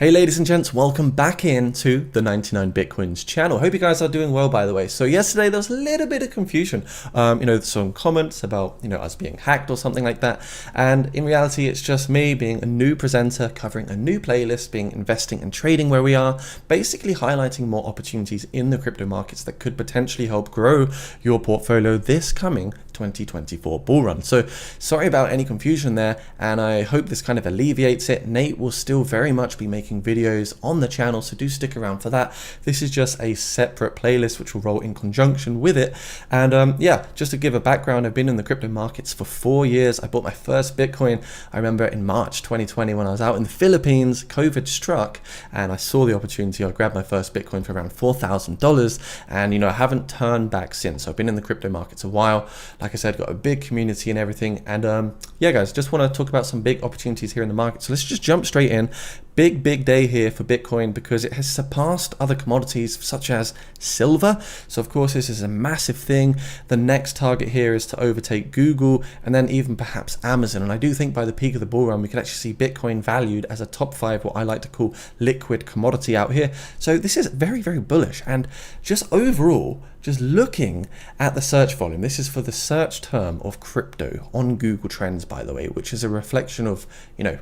Hey ladies and gents, welcome back into the 99 Bitcoins channel. Hope you guys are doing well, by the way. So yesterday there was a little bit of confusion, some comments about, us being hacked or something like that. And in reality, it's just me being a new presenter, covering a new playlist, being investing and trading where we are, basically highlighting more opportunities in the crypto markets that could potentially help grow your portfolio this coming 2024 bull run. So sorry about any confusion there, and I hope this kind of alleviates it. Nate will still very much be making videos on the channel, so do stick around for that. This is just a separate playlist which will roll in conjunction with it. And yeah, just to give a background, I've been in the crypto markets for 4 years. I bought my first Bitcoin, I remember in March 2020 when I was out in the Philippines. COVID struck and I saw the opportunity. I grabbed my first Bitcoin for around $4,000, and I haven't turned back since. So I've been in the crypto markets a while. Like I said, got a big community and everything. And yeah guys, just want to talk about some big opportunities here in the market. So let's just jump straight in. Big day here for Bitcoin because it has surpassed other commodities such as silver. So of course this is a massive thing. The next target here is to overtake Google and then even perhaps Amazon. And I do think by the peak of the bull run we could actually see Bitcoin valued as a top 5, what I like to call liquid commodity out here. So this is very bullish. And just overall, just looking at the search volume, this is for the search term of crypto on Google Trends, by the way, which is a reflection of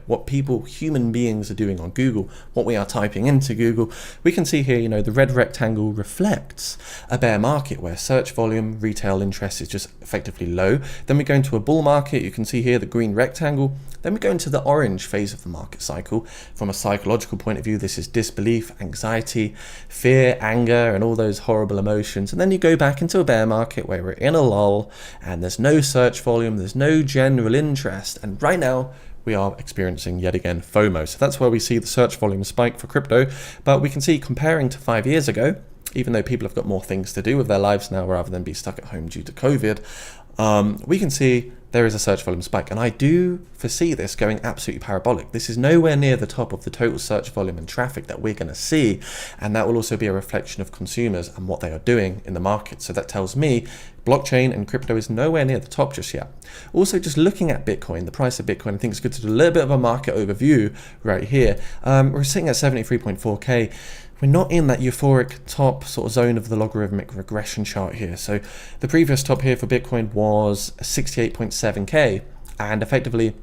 what human beings are doing on Google, what we are typing into Google. We can see here, the red rectangle reflects a bear market where search volume, retail interest is just effectively low. Then we go into a bull market. You can see here the green rectangle. Then we go into the orange phase of the market cycle. From a psychological point of view, this is disbelief, anxiety, fear, anger, and all those horrible emotions. And then you go back into a bear market where we're in a lull and there's no search volume, there's no general interest. And right now, we are experiencing yet again FOMO. So that's where we see the search volume spike for crypto. But we can see, comparing to 5 years ago, even though people have got more things to do with their lives now rather than be stuck at home due to COVID, we can see there is a search volume spike. And I do foresee this going absolutely parabolic. This is nowhere near the top of the total search volume and traffic that we're going to see. And that will also be a reflection of consumers and what they are doing in the market. So that tells me blockchain and crypto is nowhere near the top just yet. Also, just looking at Bitcoin, the price of Bitcoin, I think it's good to do a little bit of a market overview right here. We're sitting at 73.4K. We're not in that euphoric top sort of zone of the logarithmic regression chart here. So the previous top here for Bitcoin was 68.7K, and effectively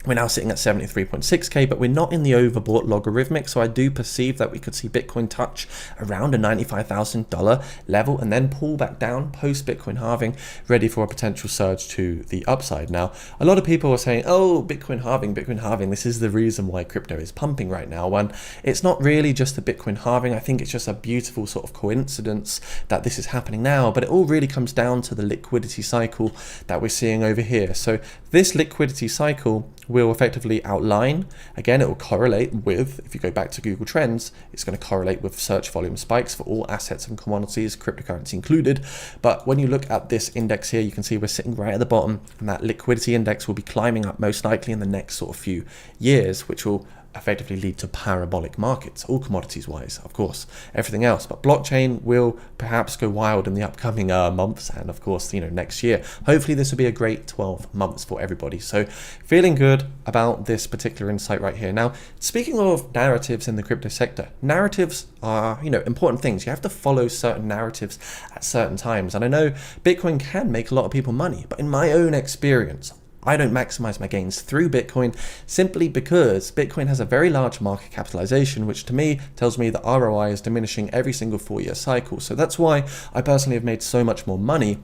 we're now sitting at 73.6K, but we're not in the overbought logarithmic. So I do perceive that we could see Bitcoin touch around a $95,000 level and then pull back down post Bitcoin halving, ready for a potential surge to the upside. Now, a lot of people are saying, oh, Bitcoin halving, this is the reason why crypto is pumping right now. When it's not really just the Bitcoin halving. I think it's just a beautiful sort of coincidence that this is happening now, but it all really comes down to the liquidity cycle that we're seeing over here. So this liquidity cycle will effectively outline, again, it will correlate with, if you go back to Google Trends, it's going to correlate with search volume spikes for all assets and commodities, cryptocurrency included. But when you look at this index here, you can see we're sitting right at the bottom, and that liquidity index will be climbing up most likely in the next sort of few years, which will effectively lead to parabolic markets, all commodities wise, of course, everything else. But blockchain will perhaps go wild in the upcoming months, and of course, next year. Hopefully this will be a great 12 months for everybody. So feeling good about this particular insight right here. Now, speaking of narratives in the crypto sector, narratives are, important things. You have to follow certain narratives at certain times. And I know Bitcoin can make a lot of people money, but in my own experience, I don't maximize my gains through Bitcoin simply because Bitcoin has a very large market capitalization, which to me tells me that ROI is diminishing every single 4-year cycle. So that's why I personally have made so much more money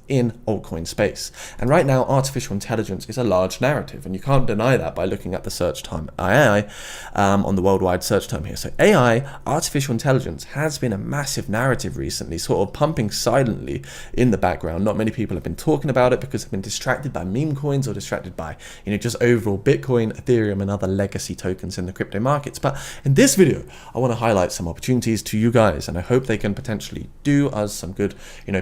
in altcoin space. And right now, artificial intelligence is a large narrative, and you can't deny that by looking at the search term AI on the worldwide search term here. So AI, artificial intelligence, has been a massive narrative recently, sort of pumping silently in the background. Not many people have been talking about it because they've been distracted by meme coins or distracted by, just overall Bitcoin, Ethereum, and other legacy tokens in the crypto markets. But in this video, I want to highlight some opportunities to you guys, and I hope they can potentially do us some good,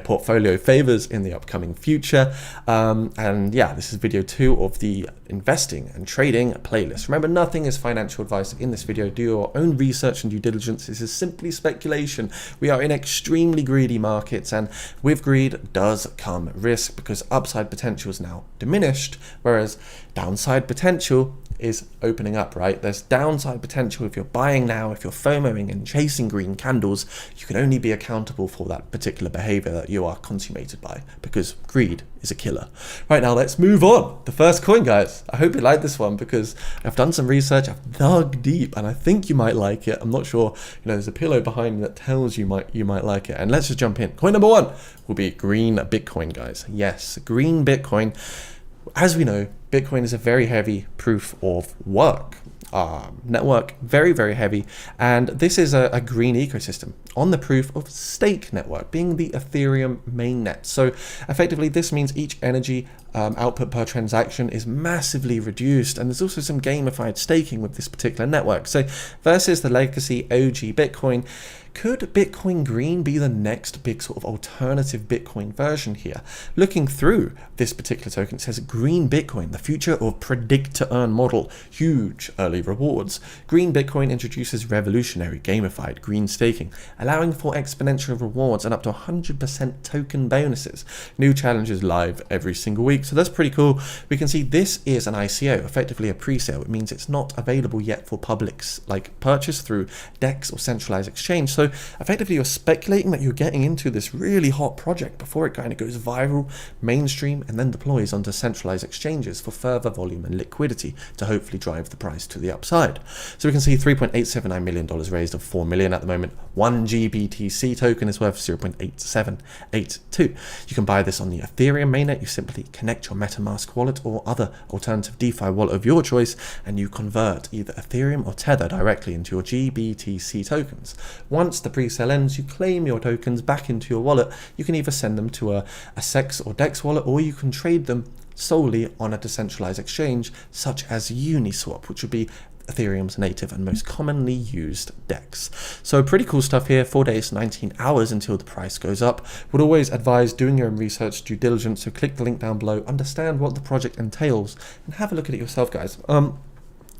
portfolio favors in the upcoming future. And yeah, this is video 2 of the investing and trading playlist. Remember, nothing is financial advice in this video. Do your own research and due diligence. This is simply speculation. We are in extremely greedy markets, and with greed does come risk because upside potential is now diminished, whereas downside potential is opening up, right? There's downside potential if you're buying now, if you're FOMOing and chasing green candles. You can only be accountable for that particular behavior that you are consummated by, because greed is a killer. Right, now let's move on. The first coin, guys. I hope you like this one because I've done some research, I've dug deep, and I think you might like it. I'm not sure, there's a pillow behind me that tells you might like it. And let's just jump in. Coin number one will be green Bitcoin, guys. Yes, green Bitcoin. As we know, Bitcoin is a very heavy proof of work network, very, very heavy. And this is a green ecosystem on the proof of stake network, being the Ethereum mainnet. So effectively, this means each energy output per transaction is massively reduced. And there's also some gamified staking with this particular network. So versus the legacy OG Bitcoin, could Bitcoin Green be the next big sort of alternative Bitcoin version here? Looking through this particular token, it says Green Bitcoin, the future of predict to earn model, huge early rewards. Green Bitcoin introduces revolutionary gamified green staking, allowing for exponential rewards and up to 100% token bonuses. New challenges live every single week. So that's pretty cool. We can see this is an ICO, effectively a pre-sale. It means it's not available yet for publics like purchase through DEX or centralized exchange. So effectively, you're speculating that you're getting into this really hot project before it kind of goes viral, mainstream, and then deploys onto centralized exchanges for further volume and liquidity to hopefully drive the price to the upside. So we can see $3.879 million raised of 4 million at the moment. One GBTC token is worth 0.8782. You can buy this on the Ethereum mainnet. You simply connect your MetaMask wallet or other alternative DeFi wallet of your choice, and you convert either Ethereum or Tether directly into your GBTC tokens. Once the pre-sale ends, you claim your tokens back into your wallet. You can either send them to a SEX or DEX wallet, or you can trade them solely on a decentralized exchange such as Uniswap, which would be Ethereum's native and most commonly used DEX. So pretty cool stuff here. 4 days, 19 hours until the price goes up. Would always advise doing your own research, due diligence. So click the link down below, understand what the project entails, and have a look at it yourself, guys.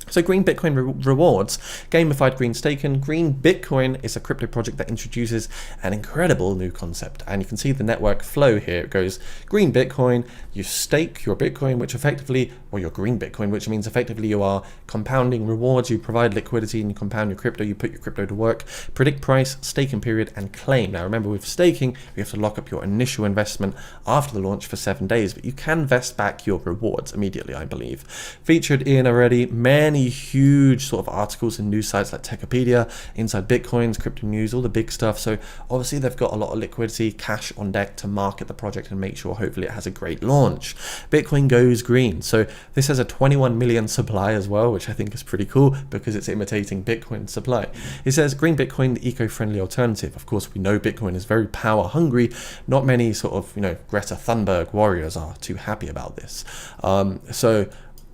So Green Bitcoin rewards, gamified green staking. Green Bitcoin is a crypto project that introduces an incredible new concept. And you can see the network flow here. It goes Green Bitcoin, you stake your Bitcoin, which effectively, or your Green Bitcoin, which means effectively you are compounding rewards, you provide liquidity and you compound your crypto, you put your crypto to work, predict price, staking period, and claim. Now remember, with staking, you have to lock up your initial investment after the launch for 7 days, but you can vest back your rewards immediately, I believe. Featured in already many huge sort of articles and news sites like Techopedia, Inside Bitcoins, Crypto News, all the big stuff. So obviously they've got a lot of liquidity, cash on deck to market the project and make sure hopefully it has a great launch. Bitcoin goes green. So this has a 21 million supply as well, which I think is pretty cool because it's imitating Bitcoin supply. It says Green Bitcoin, the eco-friendly alternative. Of course, we know Bitcoin is very power hungry. Not many sort of, Greta Thunberg warriors are too happy about this. So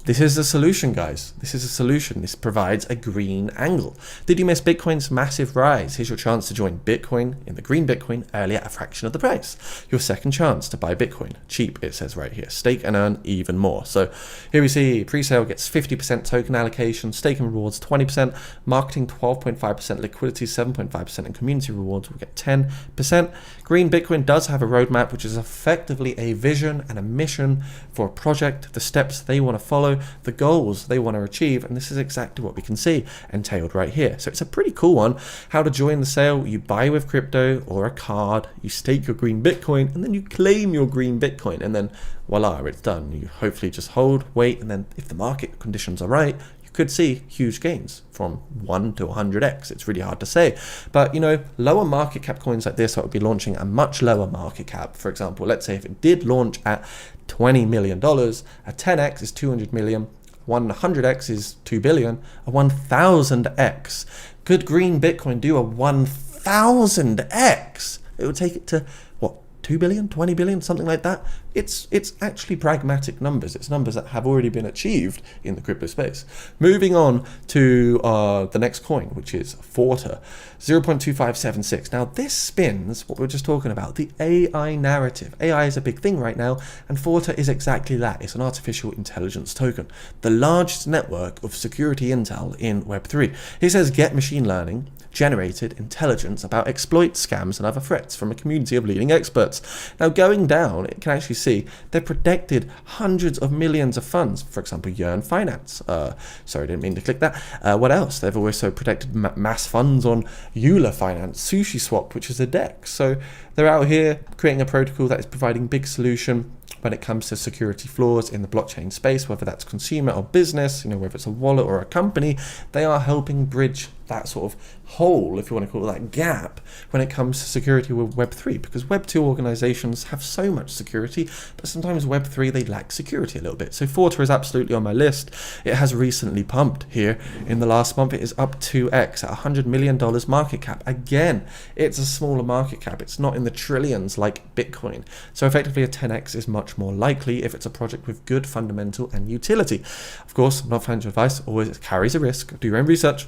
this is a solution, guys. This is a solution. This provides a green angle. Did you miss Bitcoin's massive rise? Here's your chance to join Bitcoin in the Green Bitcoin early at a fraction of the price. Your second chance to buy Bitcoin. Cheap, it says right here. Stake and earn even more. So here we see pre-sale gets 50% token allocation, staking rewards 20%, marketing 12.5%, liquidity 7.5%, and community rewards will get 10%. Green Bitcoin does have a roadmap, which is effectively a vision and a mission for a project, the steps they want to follow, the goals they want to achieve, and this is exactly what we can see entailed right here. So it's a pretty cool one. How to join the sale: you buy with crypto or a card, you stake your Green Bitcoin, and then you claim your Green Bitcoin, and then voila, it's done. You hopefully just hold, wait, and then if the market conditions are right, could see huge gains from 1 to 100x. It's really hard to say, but lower market cap coins like this that would be launching a much lower market cap. For example, let's say if it did launch at $20 million, a 10x is 200 million, 100x is 2 billion, a 1000x. Could Green Bitcoin do a 1000x? It would take it to what, 2 billion, 20 billion, something like that. It's actually pragmatic numbers. It's numbers that have already been achieved in the crypto space. Moving on to the next coin, which is Forta, 0.2576. Now this spins what we were just talking about, the AI narrative. AI is a big thing right now, and Forta is exactly that. It's an artificial intelligence token, the largest network of security intel in Web3. It says get machine learning, generated intelligence about exploits, scams, and other threats from a community of leading experts. Now, going down, it can actually see they've protected hundreds of millions of funds. For example, Yearn Finance. Sorry, I didn't mean to click that. What else? They've also protected mass funds on Euler Finance, SushiSwap, which is a DEX. So they're out here creating a protocol that is providing big solution when it comes to security flaws in the blockchain space, whether that's consumer or business, whether it's a wallet or a company. They are helping bridge that sort of hole, if you want to call it that, gap when it comes to security with Web3, because Web2 organizations have so much security, but sometimes Web3, they lack security a little bit. So Forta is absolutely on my list. It has recently pumped here in the last month. It is up 2x at $100 million market cap. Again, it's a smaller market cap. It's not in the trillions like Bitcoin. So effectively a 10x is much more likely if it's a project with good fundamental and utility. Of course, not financial advice, always carries a risk. Do your own research.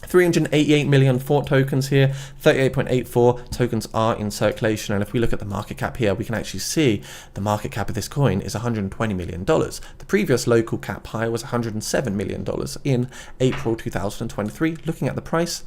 388 million Fort tokens here, 38.84 tokens are in circulation, and if we look at the market cap here, we can actually see the market cap of this coin is $120 million. The previous local cap high was $107 million in April 2023. Looking at the price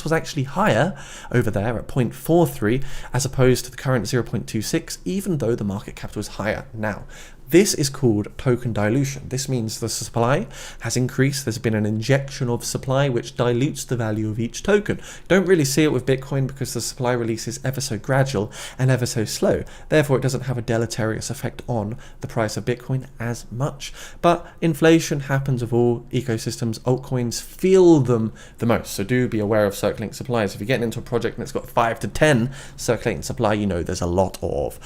was actually higher over there at 0.43 as opposed to the current 0.26, even though the market cap was higher. Now, this is called token dilution. This means the supply has increased. There's been an injection of supply which dilutes the value of each token. Don't really see it with Bitcoin because the supply release is ever so gradual and ever so slow. Therefore, it doesn't have a deleterious effect on the price of Bitcoin as much. But inflation happens with all ecosystems. Altcoins feel them the most. So do be aware of circulating supplies. If you're getting into a project and it's got 5 to 10 circulating supply, there's a lot of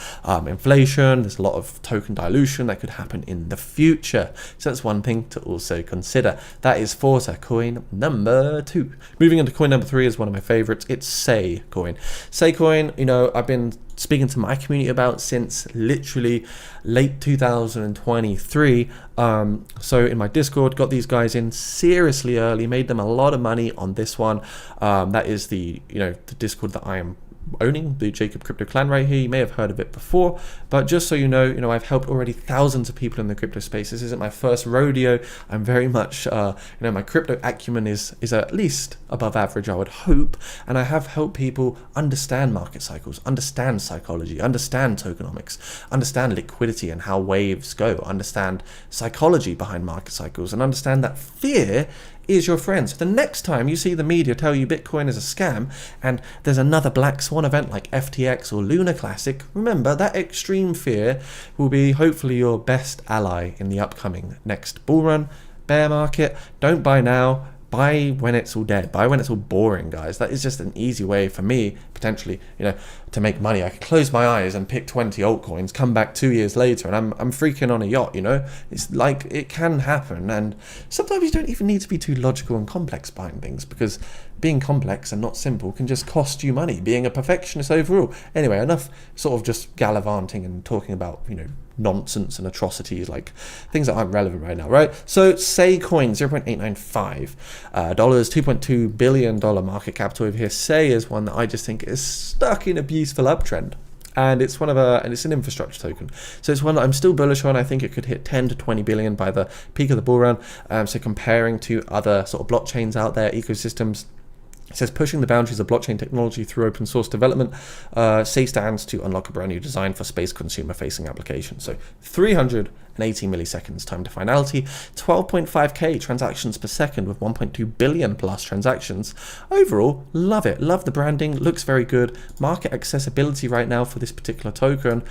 inflation. There's a lot of token dilution that could happen in the future. So that's one thing to also consider. That is Forta coin number 2. Moving into coin number 3 is one of my favorites. It's Sei coin. Sei coin, I've been speaking to my community about since literally late 2023. So in my Discord, got these guys in seriously early, made them a lot of money on this one. That is the the Discord that I am owning, the Jacob Crypto Clan right here. You may have heard of it before, but just so you know, I've helped already thousands of people in the crypto space. This isn't my first rodeo. I'm very much, my crypto acumen is at least above average, I would hope, and I have helped people understand market cycles, understand psychology, understand tokenomics, understand liquidity and how waves go, understand psychology behind market cycles, and understand that fear is your friend. So the next time you see the media tell you Bitcoin is a scam and there's another black swan event like FTX or Lunar Classic, remember that extreme fear will be hopefully your best ally in the upcoming next bull run, bear market. Don't buy now. Buy when it's all dead. Buy when it's all boring, guys. That is just an easy way for me, potentially, to make money. I could close my eyes and pick 20 altcoins, come back 2 years later, and I'm freaking on a yacht, It's like, it can happen, and sometimes you don't even need to be too logical and complex behind things, because being complex and not simple can just cost you money, being a perfectionist overall. Anyway, enough sort of just gallivanting and talking about, nonsense and atrocities, like things that aren't relevant right now, right? So Sei coin, $0.895 $2.2 billion market capital over here. Sei is one that I just think is stuck in a beautiful uptrend. And it's it's an infrastructure token. So it's one that I'm still bullish on. I think it could hit 10 to 20 billion by the peak of the bull run. So comparing to other sort of blockchains out there, ecosystems, it says pushing the boundaries of blockchain technology through open source development. Sei stands to unlock a brand new design for space consumer facing applications. So 380 milliseconds time to finality, 12.5k transactions per second with 1.2 billion plus transactions. Overall, love it. Love the branding. Looks very good. Market accessibility right now for this particular token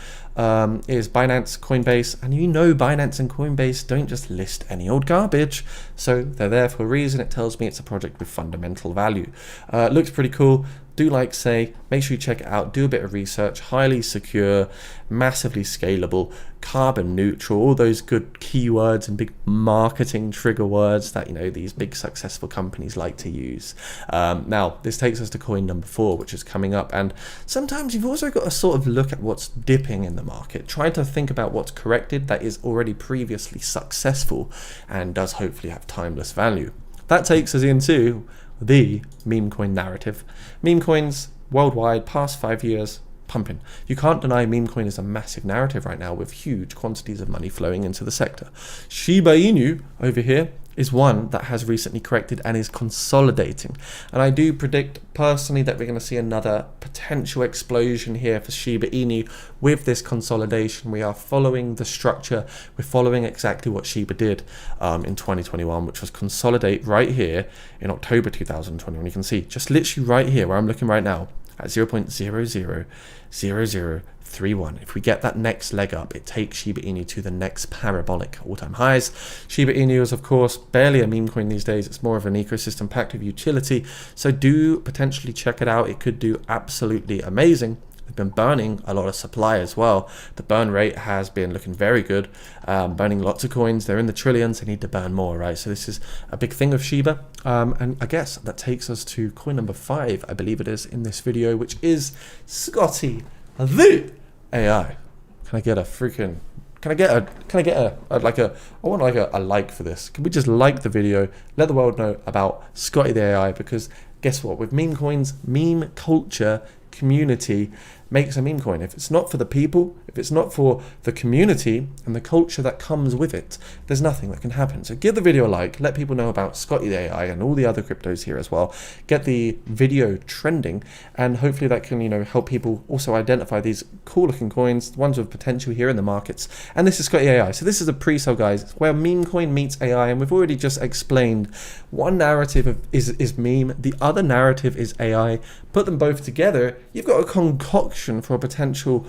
is Binance, Coinbase, and Binance and Coinbase don't just list any old garbage. So they're there for a reason. It tells me it's a project with fundamental value. Looks pretty cool. Do like Sei, make sure you check it out, do a bit of research, highly secure, massively scalable, carbon neutral, all those good keywords and big marketing trigger words that these big successful companies like to use. Now this takes us to coin number 4, which is coming up, and sometimes you've also got to sort of look at what's dipping in the market, try to think about what's corrected that is already previously successful and does hopefully have timeless value. That takes us into the meme coin narrative. Meme coins worldwide, past 5 years, pumping. You can't deny meme coin is a massive narrative right now with huge quantities of money flowing into the sector. Shiba Inu over here is one that has recently corrected and is consolidating. And I do predict personally that we're going to see another potential explosion here for Shiba Inu with this consolidation. We are following the structure. We're following exactly what Shiba did in 2021, which was consolidate right here in October 2021. You can see just literally right here where I'm looking right now at 0.000031. If we get that next leg up, it takes Shiba Inu to the next parabolic all-time highs. Shiba Inu is, of course, barely a meme coin these days. It's more of an ecosystem packed with utility. So do potentially check it out. It could do absolutely amazing. They've been burning a lot of supply as well. The burn rate has been looking very good, burning lots of coins. They're in the trillions. They need to burn more, right? So this is a big thing of Shiba. And I guess that takes us to coin number 5, I believe it is, in this video, which is Scotty the AI. Can I get a freaking... I want a like for this. Can we just like the video, let the world know about Scotty the AI? Because guess what? With meme coins, meme culture, community makes a meme coin. If it's not for the people, if it's not for the community and the culture that comes with it, there's nothing that can happen. So give the video a like, let people know about Scotty the AI and all the other cryptos here as well. Get the video trending, and hopefully that can, help people also identify these cool looking coins, ones with potential here in the markets. And this is Scotty AI. So this is a pre-sale, guys. It's where meme coin meets AI, and we've already just explained one narrative is meme, the other narrative is AI. Put them both together, you've got a concoction for a potential,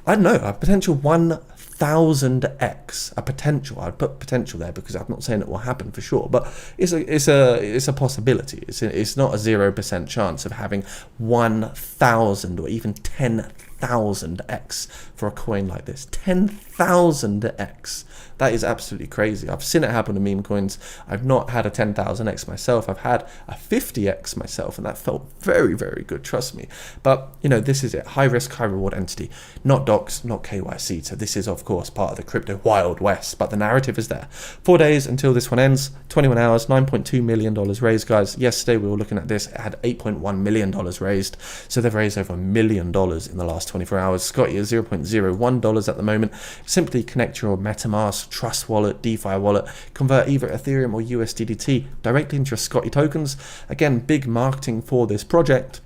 a potential 1000x, a potential. I'd put potential there because I'm not saying it will happen for sure, but it's a possibility. It's not a 0% chance of having 1000 or even 10,000x for a coin like this. 10,000x. That is absolutely crazy. I've seen it happen to meme coins. I've not had a 10,000x myself. I've had a 50x myself, and that felt very, very good, trust me. But, this is it. High risk, high reward entity. Not docs, not KYC. So this is, of course, part of the crypto Wild West, but the narrative is there. 4 days until this one ends, 21 hours, $9.2 million raised, guys. Yesterday, we were looking at this. It had $8.1 million raised. So they've raised over $1 million in the last 24 hours. Scotty is $0.01 at the moment. Simply connect your MetaMask, Trust wallet, DeFi wallet, convert either Ethereum or USDT directly into your Scotty tokens. Again, big marketing for this project.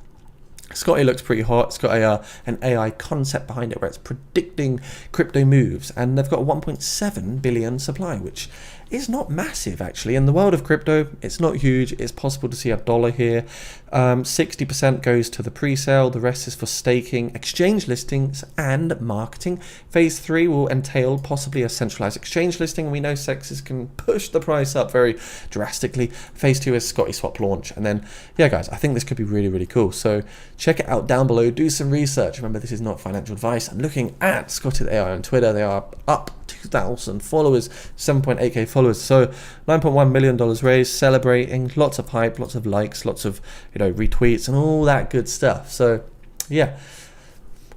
Scotty looks pretty hot. It's got an AI concept behind it where it's predicting crypto moves, and they've got 1.7 billion supply, which is not massive actually. In the world of crypto, it's not huge. It's possible to see $1 here. 60% goes to the pre-sale, the rest is for staking, exchange listings, and marketing. Phase 3 will entail possibly a centralized exchange listing. We know sexes can push the price up very drastically. Phase 2 is Scotty Swap launch. And then, yeah, guys, I think this could be really, really cool. So check it out down below. Do some research. Remember, this is not financial advice. I'm looking at Scotty the AI on Twitter. They are up 2,000 followers, 7.8k followers. So $9.1 million raised, celebrating, lots of hype, lots of likes, lots of, retweets and all that good stuff. So yeah,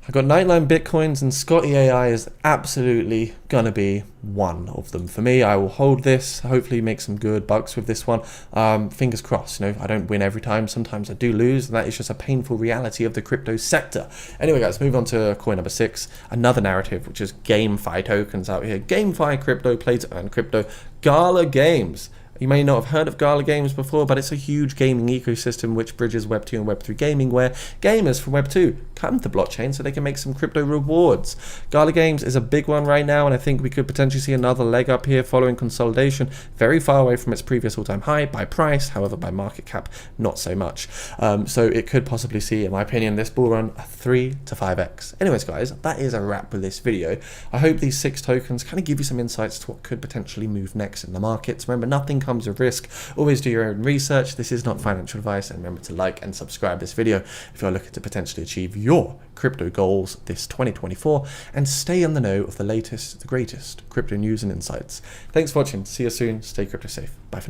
I got 99 Bitcoins, and Scotty AI is absolutely gonna be one of them for me. I will hold this, hopefully make some good bucks with this one. Fingers crossed. I don't win every time. Sometimes I do lose, and that is just a painful reality of the crypto sector. Anyway, guys, move on to coin number 6. Another narrative, which is GameFi tokens out here. GameFi crypto, play to earn crypto. Gala Games. You may not have heard of Gala Games before, but it's a huge gaming ecosystem which bridges Web 2 and Web 3 gaming, where gamers from Web 2 come to blockchain so they can make some crypto rewards. Gala Games is a big one right now, and I think we could potentially see another leg up here following consolidation. Very far away from its previous all-time high by price, however by market cap, not so much. So it could possibly see, in my opinion, this bull run a 3 to 5x. Anyways, guys, that is a wrap with this video. I hope these 6 tokens kind of give you some insights to what could potentially move next in the markets. Remember, nothing comes with risk. Always do your own research. This is not financial advice, and remember to like and subscribe this video if you're looking to potentially achieve your crypto goals this 2024, and stay in the know of the latest, the greatest crypto news and insights. Thanks for watching. See you soon. Stay crypto safe. Bye for now.